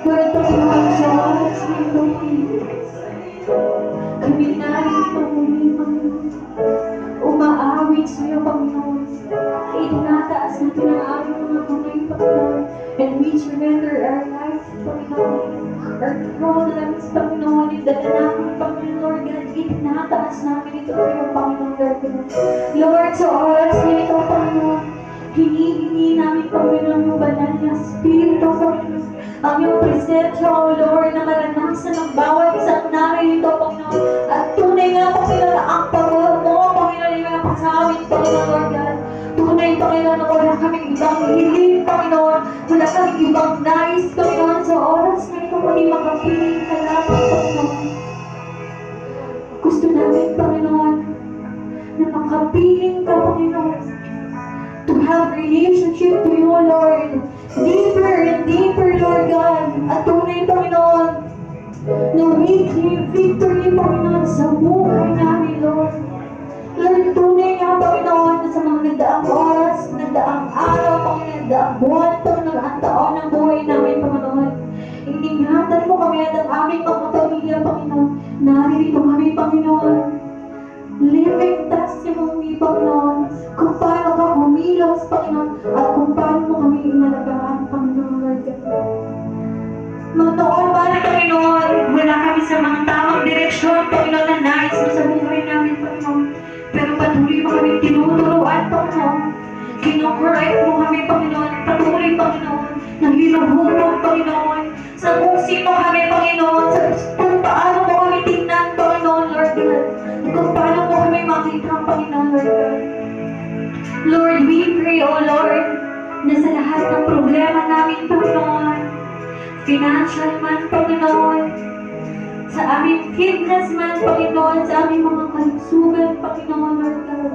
Lord, Panginoon, sa oras na ito, kami narito muli, Panginoon. Umaawit sa iyo, Panginoon. Itinataas natin ang aming mga kamay, Panginoon. And we surrender our lives, Panginoon. Our problems, Panginoon, idala namin, Panginoon, Lord God. Itinataas namin ito sa iyo, Panginoon, Lord God. Lord, sa oras na ito, Panginoon, hinihingi namin, Panginoon, yung banal na Espiritu, Panginoon. Ang iyong presensya, O Lord, na maranasan ng bawat isang narito, Panginoon. At tunay nga, Panginoon, ang pagod mo, Panginoon, yung sa amin, Panginoon, Lord God. Tunay, Panginoon, na wala kaming ibang hiling, Panginoon. Wala kaming ibang nais, Panginoon, sa oras na ito, maging makapiling ka lamang, Panginoon. Gusto namin, Panginoon, na makapiling ka, Panginoon. To have relationship to you, Lord. Deeper and deeper, Lord God. At tunay, Panginoon, na we claim victory, Panginoon, sa buhay namin, Lord. Lord, tunay nga, Panginoon, na sa mga nagdaang oras, nagdaang araw, Panginoon, nagdaang buwan, Panginoon, ang taon ng buhay namin, Panginoon. Ingingatan mo kami at ang aming mga pamilya, Panginoon. Naririto kami, Panginoon. Living testimony, Panginoon, kung paano ka kumilos, Panginoon, at kung paano mo kami inalagaan, Panginoon, Lord God. Noon ba, Panginoon, wala kami sa mga tamang direksyon, Panginoon, na nais mo sa buhay namin, Panginoon. Pero patuloy mo kami tinuturuan, Panginoon. Kino-correct mo kami, Panginoon. Patuloy, Panginoon, na hinuhulog, Panginoon, sa kung sino kami, Panginoon, sa kung paano mo kami tingnan, Panginoon, Lord God. Kung paano mo kami makita, Panginoon, Lord God. Lord, we pray, O Lord, na sa lahat ng problema namin, Panginoon, financial man, Panginoon, sa aming fitness man, Panginoon, sa aming mga kalusugan, Panginoon, Lord God,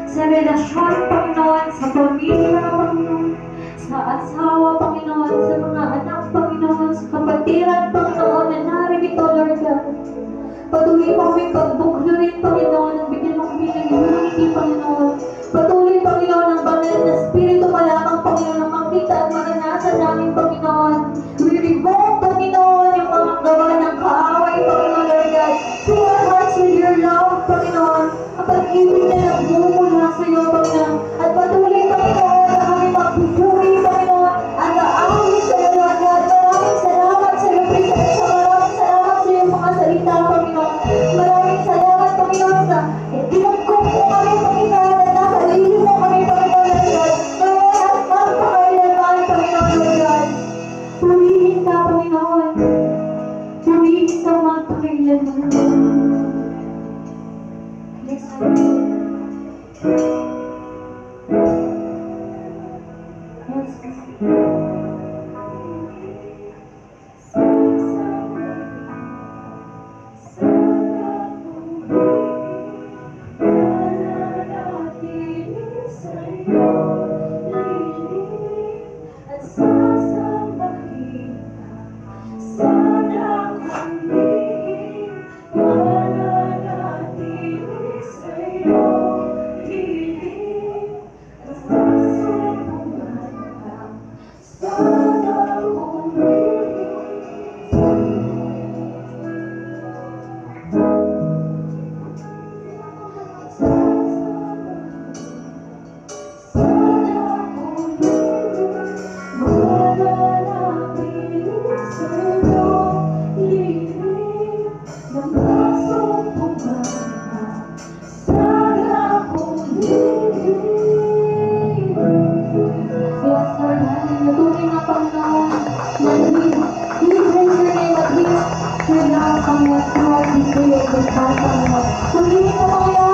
sa relasyon, Panginoon, sa pamilya, Panginoon, sa asawa, Panginoon, sa mga anak, Panginoon, sa kapatiran, Panginoon, na naririto, Lord God. Patuloy po kami pagbuklurin, Panginoon, ang bigyan mo kami ng unity, Panginoon. Patuloy, Panginoon, ang banal na Espiritu ka lamang, Panginoon, ang makita at maranasan namin, Panginoon. We revoke, Panginoon, yung mga gawa ng kaaway, Panginoon, Lord God. Fill our hearts with your love, Panginoon. Ang pag-ibig na nagmumula sa iyo, Panginoon. At patuloy, Panginoon, na kami magpupuri, Panginoon, at naawit sa iyo, Lord God. Maraming salamat sa iyo, Presensya. Maraming salamat sa iyong mga salita, Panginoon. Maraming salamat, Panginoon, sa tinagkong mo kami, Panginoon, at nasa lilim mo kami, Panginoon, Lord God. Ngayon at magpakailanman, Panginoon, Lord God. Purihin ka, Panginoon. Purihin ka, magpakailanman. Yes, Lord. Purihin mo, Panginoon.